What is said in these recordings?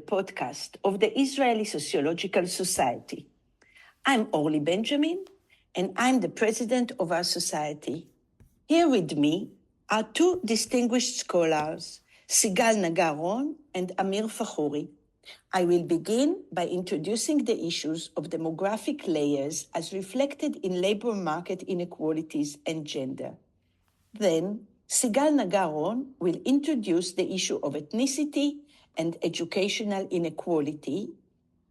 Podcast of the Israeli Sociological Society. I'm Orly Benjamin, and I'm the president of our society. Here with me are two distinguished scholars, Sigel Nagar-Ron and Ameer Fakhoury. I will begin by introducing the issues of demographic layers as reflected in labor market inequalities and gender. Then, Sigel Nagar-Ron will introduce the issue of ethnicity and educational inequality,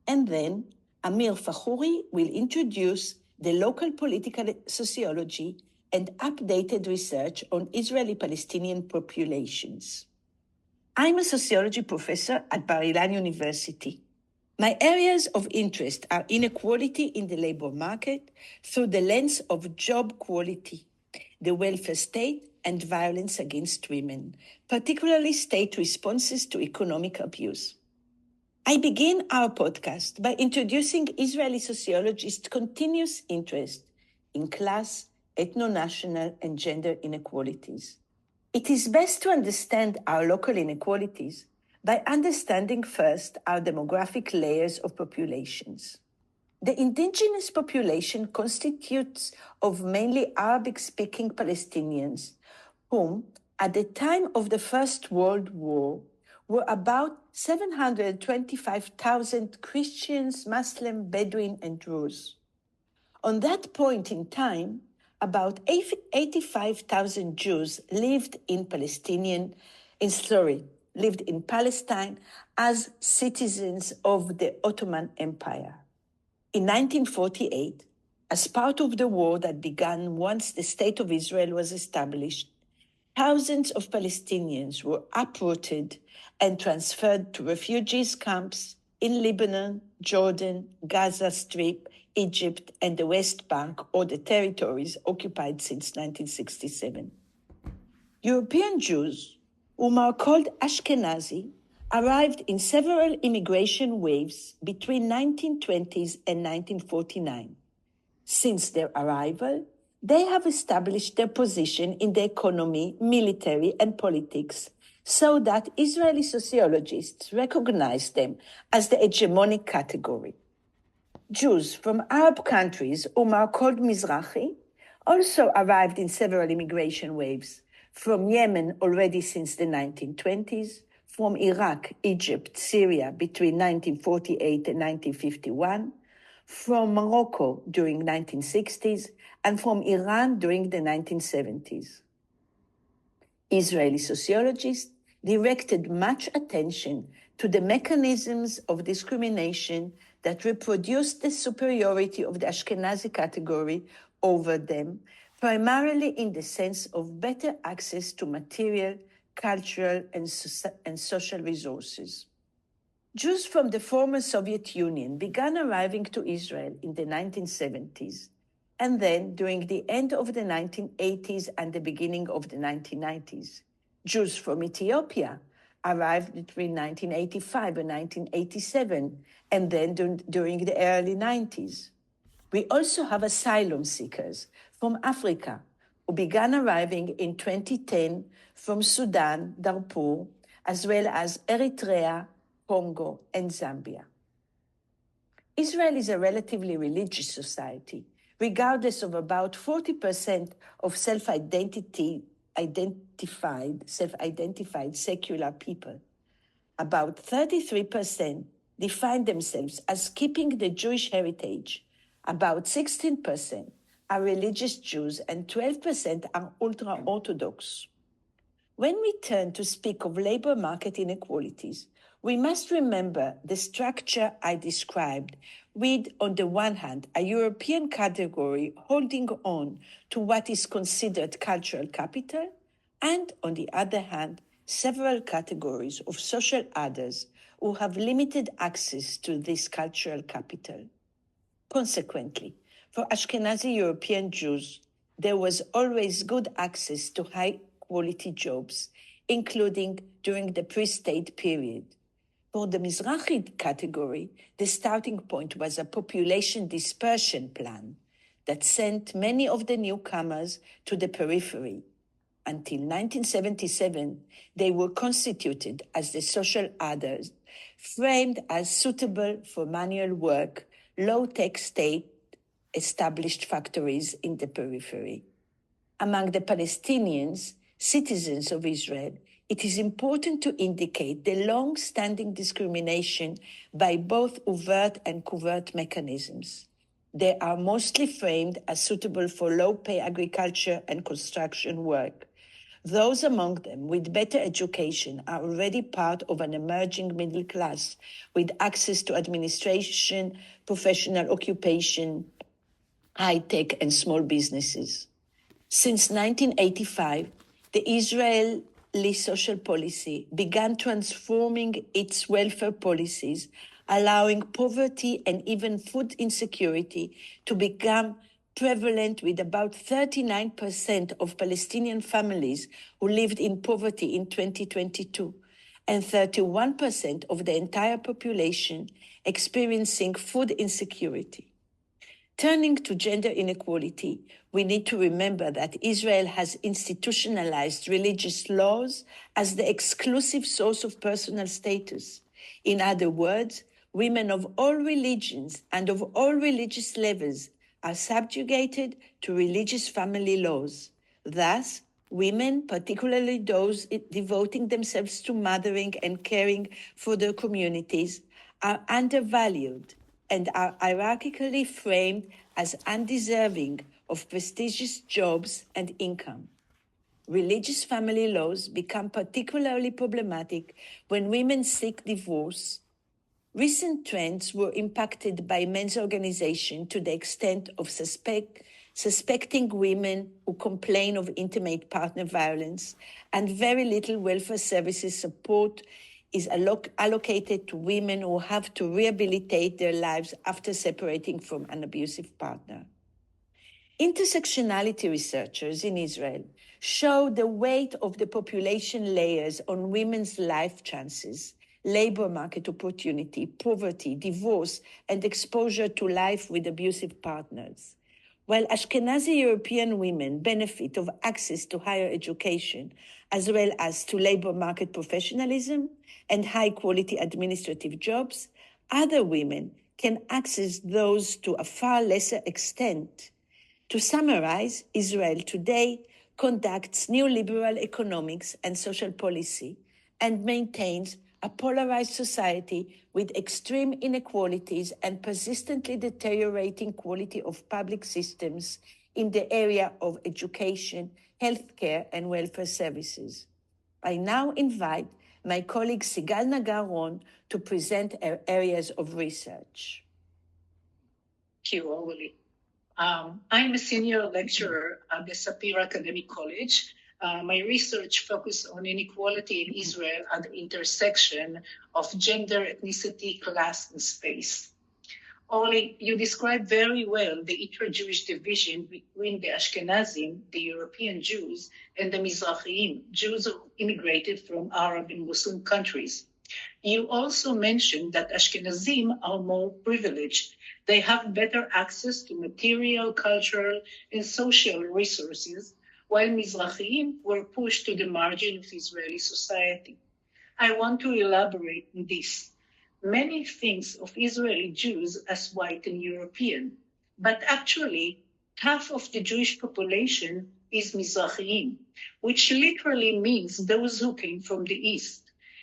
and then Ameer Fakhoury will introduce the local political sociology and updated research on Israeli-Palestinian populations. I'm a sociology professor at Bar-Ilan University. My areas of interest are inequality in the labor market through the lens of job quality, the welfare state, and violence against women, particularly state responses to economic abuse. I begin our podcast by introducing Israeli sociologists' continuous interest in class, ethno-national, and gender inequalities. It is best to understand our local inequalities by understanding first our demographic layers of populations. The indigenous population constitutes of mainly Arabic-speaking Palestinians, whom, at the time of the First World War, were about 725,000 Christians, Muslim, Bedouin, and Druze. On that point in time, about 85,000 Jews lived in Palestine as citizens of the Ottoman Empire. In 1948, as part of the war that began once the State of Israel was established, thousands of Palestinians were uprooted and transferred to refugees camps in Lebanon, Jordan, Gaza Strip, Egypt, and the West Bank, or the territories occupied since 1967. European Jews, whom are called Ashkenazi, arrived in several immigration waves between 1920s and 1949. Since their arrival, they have established their position in the economy, military, and politics, so that Israeli sociologists recognize them as the hegemonic category. Jews from Arab countries, whom are called Mizrahi, also arrived in several immigration waves, from Yemen already since the 1920s, from Iraq, Egypt, Syria between 1948 and 1951, from Morocco during 1960s, and from Iran during the 1970s. Israeli sociologists directed much attention to the mechanisms of discrimination that reproduced the superiority of the Ashkenazi category over them, primarily in the sense of better access to material, cultural, and social resources. Jews from the former Soviet Union began arriving to Israel in the 1970s, and then during the end of the 1980s and the beginning of the 1990s. Jews from Ethiopia arrived between 1985 and 1987, and then during the early 90s. We also have asylum seekers from Africa who began arriving in 2010 from Sudan, Darfur, as well as Eritrea, Congo, and Zambia. Israel is a relatively religious society, regardless of about 40% of self-identified secular people. About 33% define themselves as keeping the Jewish heritage. About 16% are religious Jews, and 12% are ultra-Orthodox. When we turn to speak of labor market inequalities, we must remember the structure I described with, on the one hand, a European category holding on to what is considered cultural capital, and, on the other hand, several categories of social others who have limited access to this cultural capital. Consequently, for Ashkenazi European Jews, there was always good access to high-quality jobs, including during the pre-state period. For the Mizrahi category, the starting point was a population dispersion plan that sent many of the newcomers to the periphery, until 1977, they were constituted as the social others, framed as suitable for manual work, low-tech state-established factories in the periphery. Among the Palestinians, citizens of Israel, it is important to indicate the long-standing discrimination by both overt and covert mechanisms. They are mostly framed as suitable for low-pay agriculture and construction work. Those among them with better education are already part of an emerging middle class with access to administration, professional occupation, high-tech, and small businesses. Since 1985, the Israeli social policy began transforming its welfare policies, allowing poverty and even food insecurity to become prevalent, with about 39% of Palestinian families who lived in poverty in 2022 and 31% of the entire population experiencing insecurity insecurity. Turning to gender inequality, we need to remember that Israel has institutionalized religious laws as the exclusive source of personal status. In other words, women of all religions and of all religious levels are subjugated to religious family laws. Thus, women, particularly those devoting themselves to mothering and caring for their communities, are undervalued and are hierarchically framed as undeserving of prestigious jobs and income. Religious family laws become particularly problematic when women seek divorce. Recent trends were impacted by men's organization to the extent of suspecting women who complain of intimate partner violence, and very little welfare services support is allocated to women who have to rehabilitate their lives after separating from an abusive partner. Intersectionality researchers in Israel show the weight of the population layers on women's life chances, labor market opportunity, poverty, divorce, and exposure to life with abusive partners. While Ashkenazi European women benefit of access to higher education, as well as to labor market professionalism and high-quality administrative jobs, other women can access those to a far lesser extent. To summarize, Israel today conducts neoliberal economics and social policy and maintains a polarized society with extreme inequalities and persistently deteriorating quality of public systems in the area of education, healthcare, and welfare services. I now invite my colleague Sigel Nagar-Ron to present her areas of research. Thank you, Orly. I'm a senior lecturer at the Sapir Academic College. My research focuses on inequality in Israel at the intersection of gender, ethnicity, class, and space. Orly, you described very well the inter-Jewish division between the Ashkenazim, the European Jews, and the Mizrahiim, Jews who immigrated from Arab and Muslim countries. You also mentioned that Ashkenazim are more privileged. They have better access to material, cultural, and social resources, while Mizrahiim were pushed to the margin of Israeli society. I want to elaborate on this. Many think of Israeli Jews as white and European, but actually, half of the Jewish population is Mizrahiim, which literally means those who came from the East.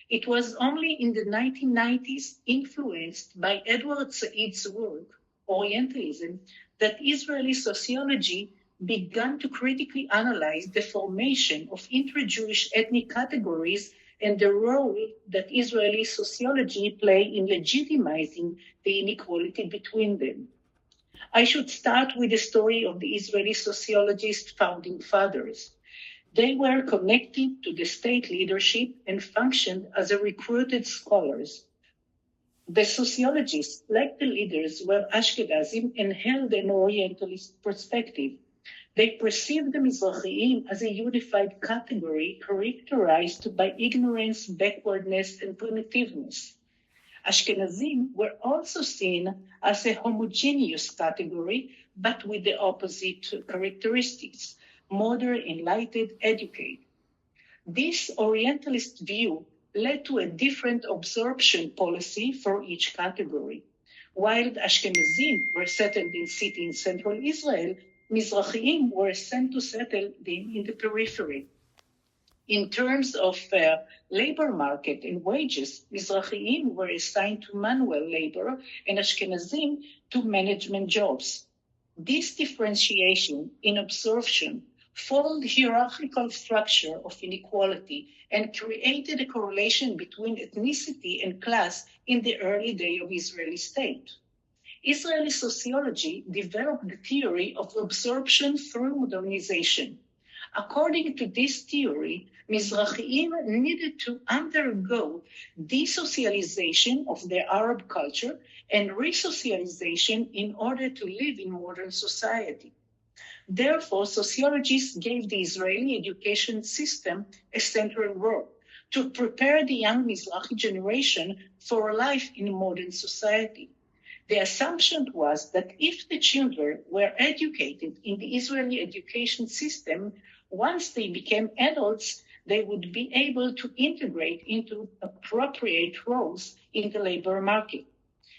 It was only in the 1990s, influenced by Edward Said's work, Orientalism, that Israeli sociology began to critically analyze the formation of inter-Jewish ethnic categories and the role that Israeli sociology play in legitimizing the inequality between them. I should start with the story of the Israeli sociologist founding fathers. They were connected to the state leadership and functioned as recruited scholars. The sociologists, like the leaders, were Ashkenazim and held an Orientalist perspective. They perceived the Mizrahiim as a unified category characterized by ignorance, backwardness, and primitiveness. Ashkenazim were also seen as a homogeneous category, but with the opposite characteristics: modern, enlightened, educated. This Orientalist view led to a different absorption policy for each category. While the Ashkenazim were settled in cities in central Israel, Mizrahiim were sent to settle in the periphery. In terms of labor market and wages, Mizrahiim were assigned to manual labor and Ashkenazim to management jobs. This differentiation in absorption followed the hierarchical structure of inequality and created a correlation between ethnicity and class in the early days of Israeli state. Israeli sociology developed the theory of absorption through modernization. According to this theory, Mizrahiim needed to undergo desocialization of their Arab culture and resocialization in order to live in modern society. Therefore, sociologists gave the Israeli education system a central role to prepare the young Mizrahi generation for life in modern society. The assumption was that if the children were educated in the Israeli education system, once they became adults, they would be able to integrate into appropriate roles in the labor market.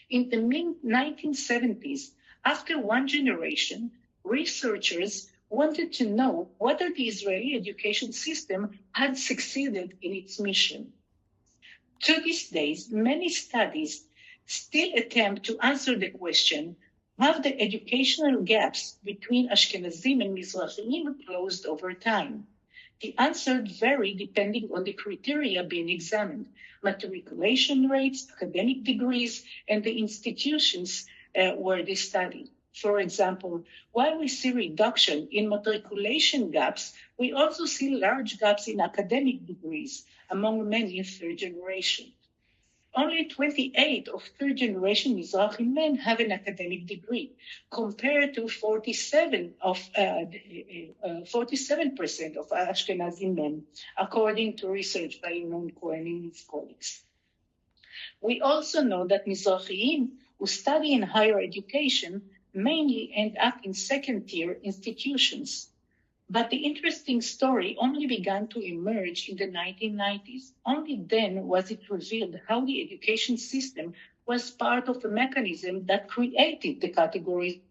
In the mid-1970s, after one generation, researchers wanted to know whether the Israeli education system had succeeded in its mission. To these days, many studies still attempt to answer the question, have the educational gaps between Ashkenazim and Mizrahiim closed over time? The answers vary depending on the criteria being examined, matriculation rates, academic degrees, and the institutions where they study. For example, while we see reduction in matriculation gaps, we also see large gaps in academic degrees among men in third generation. Only 28 of third-generation Mizrahi men have an academic degree, compared to 47% of Ashkenazi men, according to research by Non Cohen and his colleagues. We also know that Mizrahiim who study in higher education mainly end up in second-tier institutions. But the interesting story only began to emerge in the 1990s. Only then was it revealed how the education system was part of a mechanism that created the category.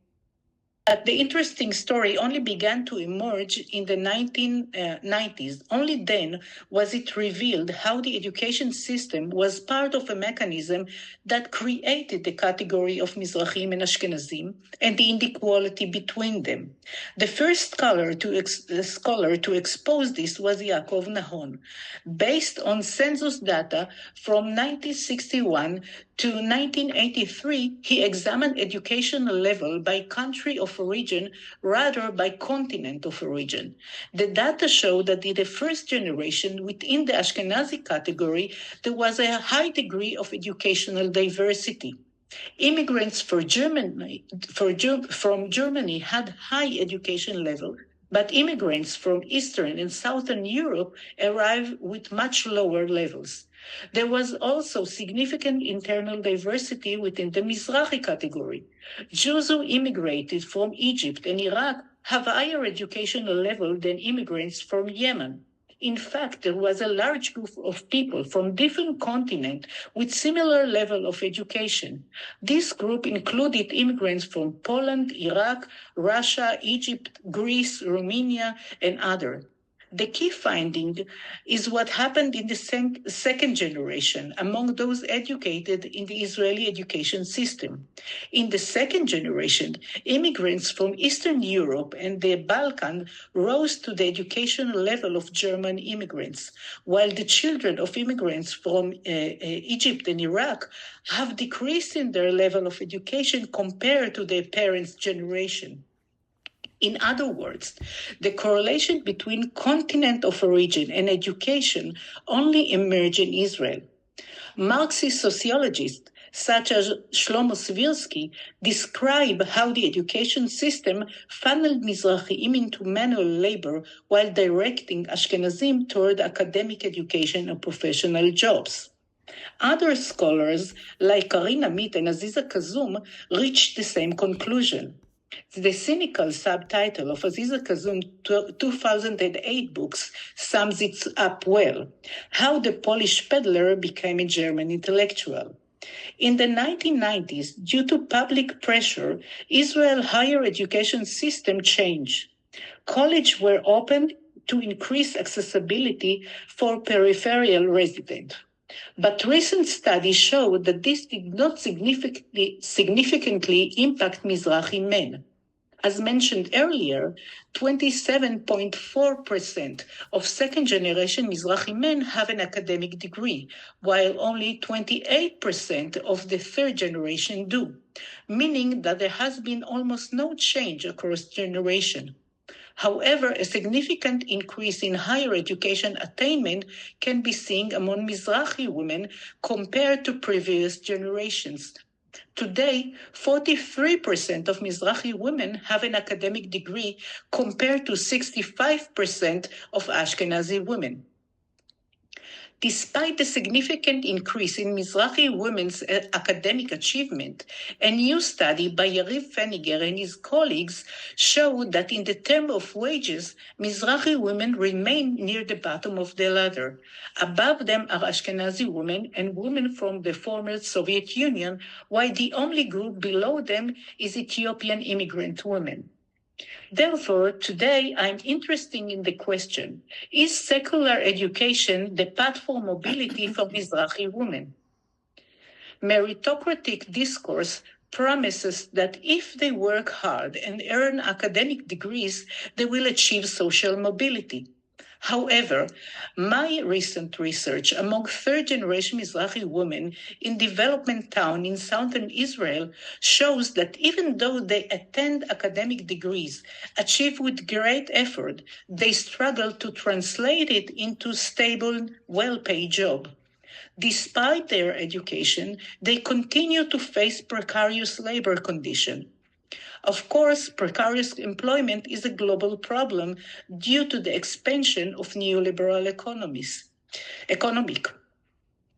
The interesting story only began to emerge in the 1990s. Only then was it revealed how the education system was part of a mechanism that created the category of Mizrahim and Ashkenazim and the inequality between them. The first scholar to expose this was Yaakov Nahon. Based on census data from 1961 to 1983, he examined educational level by country of origin rather by continent of origin. The data show that in the first generation within the Ashkenazi category, there was a high degree of educational diversity. Immigrants from Germany had high education level, but immigrants from Eastern and Southern Europe arrived with much lower levels. There was also significant internal diversity within the Mizrahi category. Jews who immigrated from Egypt and Iraq have a higher educational level than immigrants from Yemen. In fact, there was a large group of people from different continents with similar level of education. This group included immigrants from Poland, Iraq, Russia, Egypt, Greece, Romania, and others. The key finding is what happened in the second generation among those educated in the Israeli education system. In the second generation, immigrants from Eastern Europe and the Balkan rose to the educational level of German immigrants, while the children of immigrants from Egypt and Iraq have decreased in their level of education compared to their parents' generation. In other words, the correlation between continent of origin and education only emerged in Israel. Marxist sociologists such as Shlomo Svirsky describe how the education system funneled Mizrahiim into manual labor while directing Ashkenazim toward academic education and professional jobs. Other scholars like Karin Amit and Aziza Kazum reached the same conclusion. The cynical subtitle of Aziza Kazum's 2008 books sums it up well: How the Polish Peddler Became a German Intellectual. In the 1990s, due to public pressure, Israel's higher education system changed. Colleges were opened to increase accessibility for peripheral residents. But recent studies show that this did not significantly impact Mizrahi men. As mentioned earlier, 27.4% of second-generation Mizrahi men have an academic degree, while only 28% of the third generation do, meaning that there has been almost no change across generations. However, a significant increase in higher education attainment can be seen among Mizrahi women compared to previous generations. Today, 43% of Mizrahi women have an academic degree compared to 65% of Ashkenazi women. Despite the significant increase in Mizrahi women's academic achievement, a new study by Yariv Feniger and his colleagues showed that in the term of wages, Mizrahi women remain near the bottom of the ladder. Above them are Ashkenazi women and women from the former Soviet Union, while the only group below them is Ethiopian immigrant women. Therefore, today I'm interested in the question, is secular education the path for mobility for Mizrahi women? Meritocratic discourse promises that if they work hard and earn academic degrees, they will achieve social mobility. However, my recent research among third-generation Mizrahi women in development town in southern Israel shows that even though they attend academic degrees achieved with great effort, they struggle to translate it into stable, well-paid job. Despite their education, they continue to face precarious labor conditions. Of course, precarious employment is a global problem due to the expansion of neoliberal economic.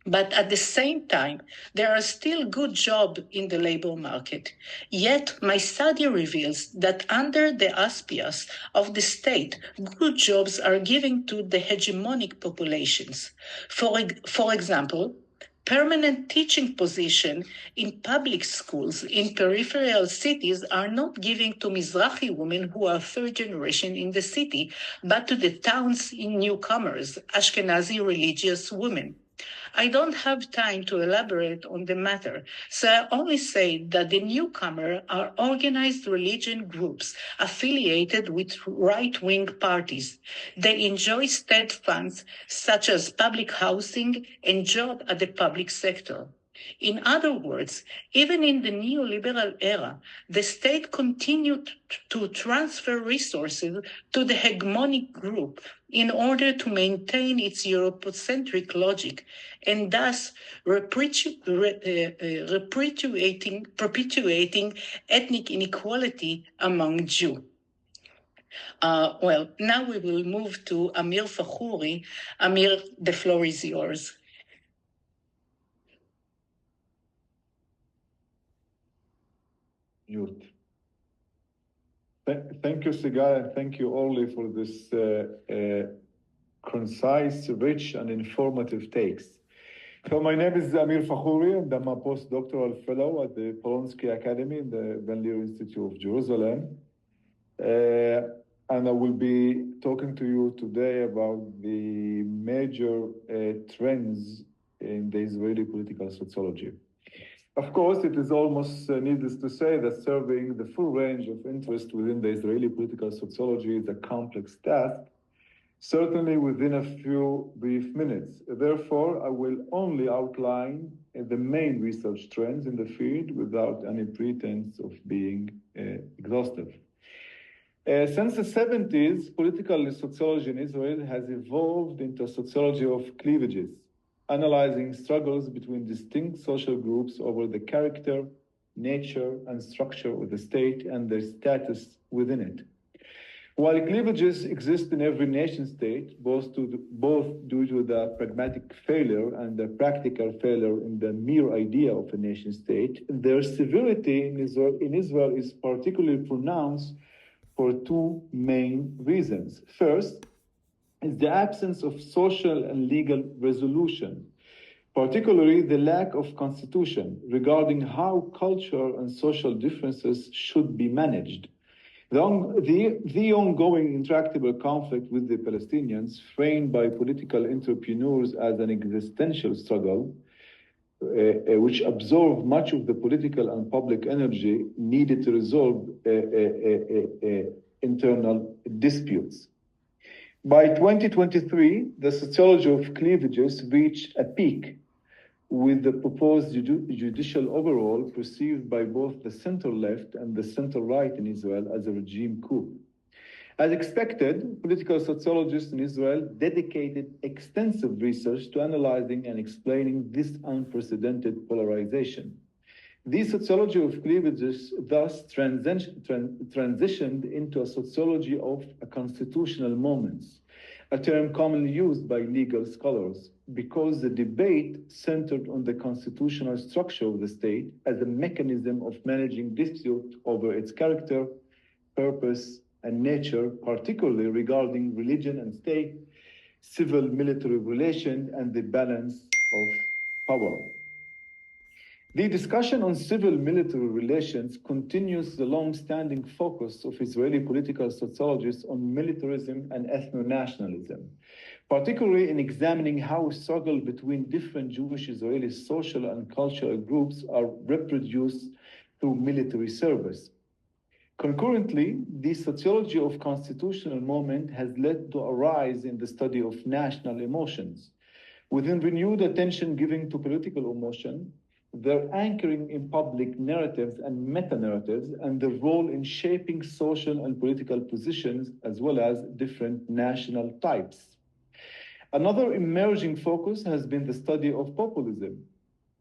But at the same time, there are still good jobs in the labor market. Yet, my study reveals that under the auspices of the state, good jobs are given to the hegemonic populations. For example, permanent teaching positions in public schools in peripheral cities are not given to Mizrahi women who are third generation in the city, but to the town's newcomers, Ashkenazi religious women. I don't have time to elaborate on the matter, so I only say that the newcomers are organized religion groups affiliated with right-wing parties. They enjoy state funds such as public housing and jobs at the public sector. In other words, even in the neoliberal era, the state continued to transfer resources to the hegemonic group in order to maintain its Eurocentric logic, and thus perpetuating ethnic inequality among Jews. Now we will move to Ameer Fakhoury. Ameer, the floor is yours. Thank you, Sigel, and thank you, Orly, for this concise, rich, and informative takes. So my name is Ameer Fakhoury, and I'm a postdoctoral fellow at the Polonsky Academy in the Ben-Lear Institute of Jerusalem. And I will be talking to you today about the major trends in the Israeli political sociology. Of course, it is almost needless to say that serving the full range of interest within the Israeli political sociology is a complex task, certainly within a few brief minutes. Therefore, I will only outline the main research trends in the field without any pretense of being exhaustive. Since the 70s, political sociology in Israel has evolved into a sociology of cleavages, analyzing struggles between distinct social groups over the character, nature, and structure of the state and their status within it. While cleavages exist in every nation state, both due to the pragmatic failure and the practical failure in the mere idea of a nation state, their severity in Israel is particularly pronounced for two main reasons. First is the absence of social and legal resolution, particularly the lack of constitution regarding how cultural and social differences should be managed. The ongoing intractable conflict with the Palestinians, framed by political entrepreneurs as an existential struggle, which absorbed much of the political and public energy needed to resolve internal disputes. By 2023, the sociology of cleavages reached a peak, with the proposed judicial overhaul perceived by both the center-left and the center-right in Israel as a regime coup. As expected, political sociologists in Israel dedicated extensive research to analyzing and explaining this unprecedented polarization. The sociology of cleavages thus transitioned into a sociology of constitutional moments, a term commonly used by legal scholars, because the debate centered on the constitutional structure of the state as a mechanism of managing dispute over its character, purpose, and nature, particularly regarding religion and state, civil-military relations, and the balance of power. The discussion on civil-military relations continues the long-standing focus of Israeli political sociologists on militarism and ethno-nationalism, particularly in examining how a struggle between different Jewish Israeli social and cultural groups are reproduced through military service. Concurrently, the sociology of constitutional moment has led to a rise in the study of national emotions. Within renewed attention given to political emotion, their anchoring in public narratives and meta-narratives, and their role in shaping social and political positions, as well as different national types. Another emerging focus has been the study of populism,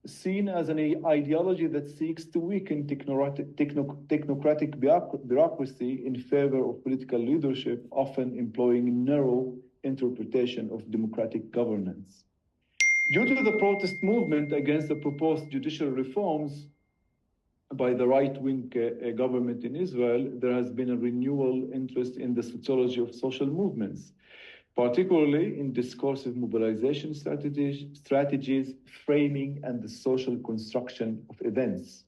seen as an ideology that seeks to weaken technocratic bureaucracy in favor of political leadership, often employing narrow interpretation of democratic governance. Due to the protest movement against the proposed judicial reforms by the right-wing government in Israel, there has been a renewal interest in the sociology of social movements, particularly in discursive mobilization strategies, framing, and the social construction of events.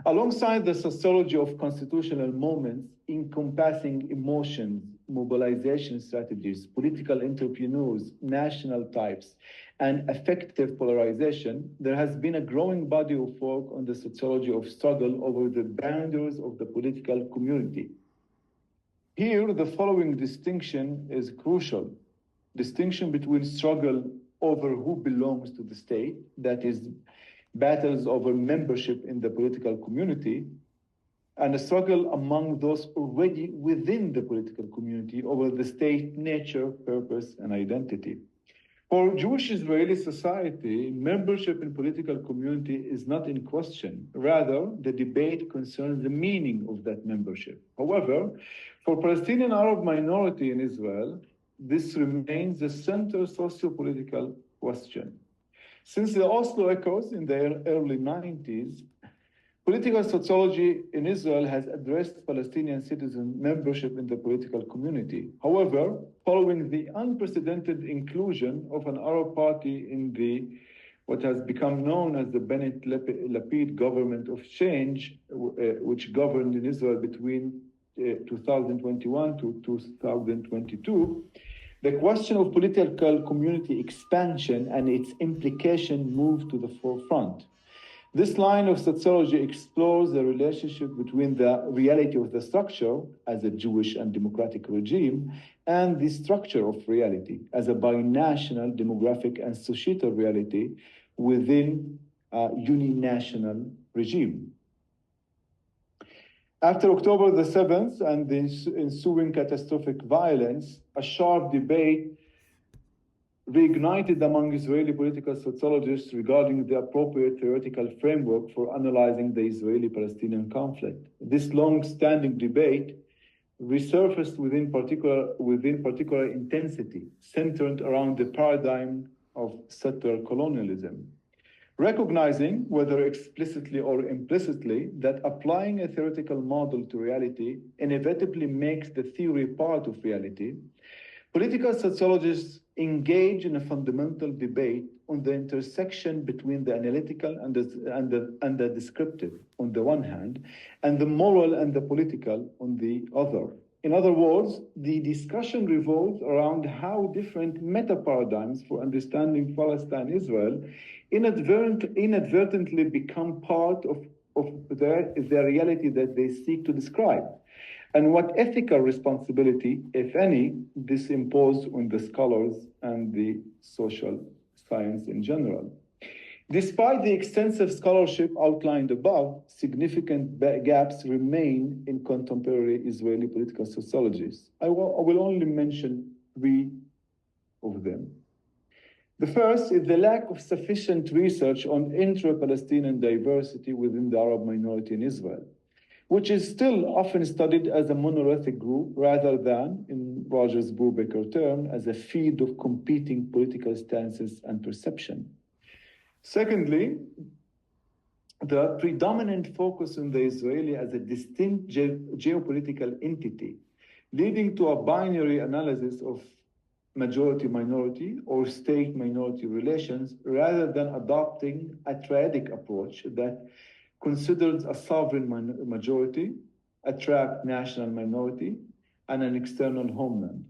Alongside the sociology of constitutional moments encompassing emotions, mobilization strategies, political entrepreneurs, national types, and affective polarization, there has been a growing body of work on the sociology of struggle over the boundaries of the political community. Here, the following distinction is crucial. Distinction between struggle over who belongs to the state, that is, battles over membership in the political community, and a struggle among those already within the political community over the state nature, purpose, and identity. For Jewish Israeli society, membership in political community is not in question. Rather, the debate concerns the meaning of that membership. However, for Palestinian Arab minority in Israel, this remains the central socio-political question. Since the Oslo echoes in the early 90s, political sociology in Israel has addressed Palestinian citizen membership in the political community. However, following the unprecedented inclusion of an Arab party in what has become known as the Bennett-Lapid government of change, which governed in Israel between 2021 to 2022, the question of political community expansion and its implication moved to the forefront. This line of sociology explores the relationship between the reality of the structure as a Jewish and democratic regime and the structure of reality as a binational demographic and societal reality within a uninational regime. After October the 7th and the ensuing catastrophic violence, a sharp debate reignited among Israeli political sociologists regarding the appropriate theoretical framework for analyzing the Israeli-Palestinian conflict. This long-standing debate, resurfaced within particular intensity, centered around the paradigm of settler colonialism. Recognizing, whether explicitly or implicitly, that applying a theoretical model to reality inevitably makes the theory part of reality, political sociologists engage in a fundamental debate on the intersection between the analytical and the descriptive on the one hand, and the moral and the political on the other. In other words, the discussion revolves around how different meta-paradigms for understanding Palestine-Israel inadvertently become part of the reality that they seek to describe, and what ethical responsibility, if any, this imposes on the scholars and the social science in general. Despite the extensive scholarship outlined above, significant gaps remain in contemporary Israeli political sociologies. I will only mention 3 of them. The first is the lack of sufficient research on intra-Palestinian diversity within the Arab minority in Israel, which is still often studied as a monolithic group rather than, in Rogers' Brubaker term, as a feed of competing political stances and perception. Secondly, the predominant focus on the Israeli as a distinct geopolitical entity, leading to a binary analysis of majority-minority or state-minority relations, rather than adopting a triadic approach that considers a sovereign majority, a trapped national minority, and an external homeland.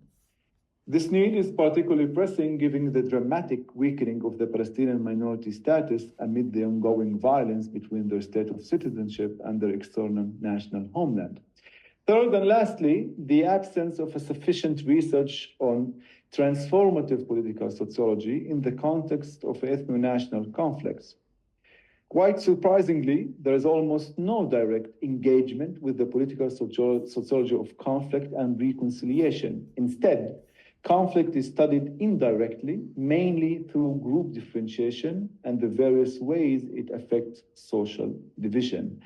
This need is particularly pressing given the dramatic weakening of the Palestinian minority status amid the ongoing violence between their state of citizenship and their external national homeland. Third and lastly, the absence of a sufficient research on transformative political sociology in the context of ethno-national conflicts. Quite surprisingly, there is almost no direct engagement with the political sociology of conflict and reconciliation. Instead, conflict is studied indirectly, mainly through group differentiation and the various ways it affects social division.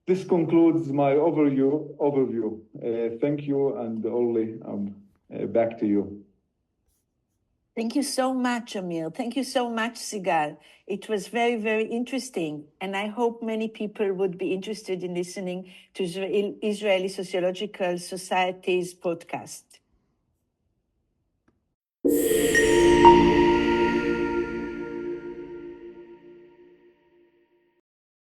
This concludes my overview. Thank you, and Orly, back to you. Thank you so much, Ameer. Thank you so much, Sigel. It was very, very interesting, and I hope many people would be interested in listening to Israeli Sociological Society's podcast.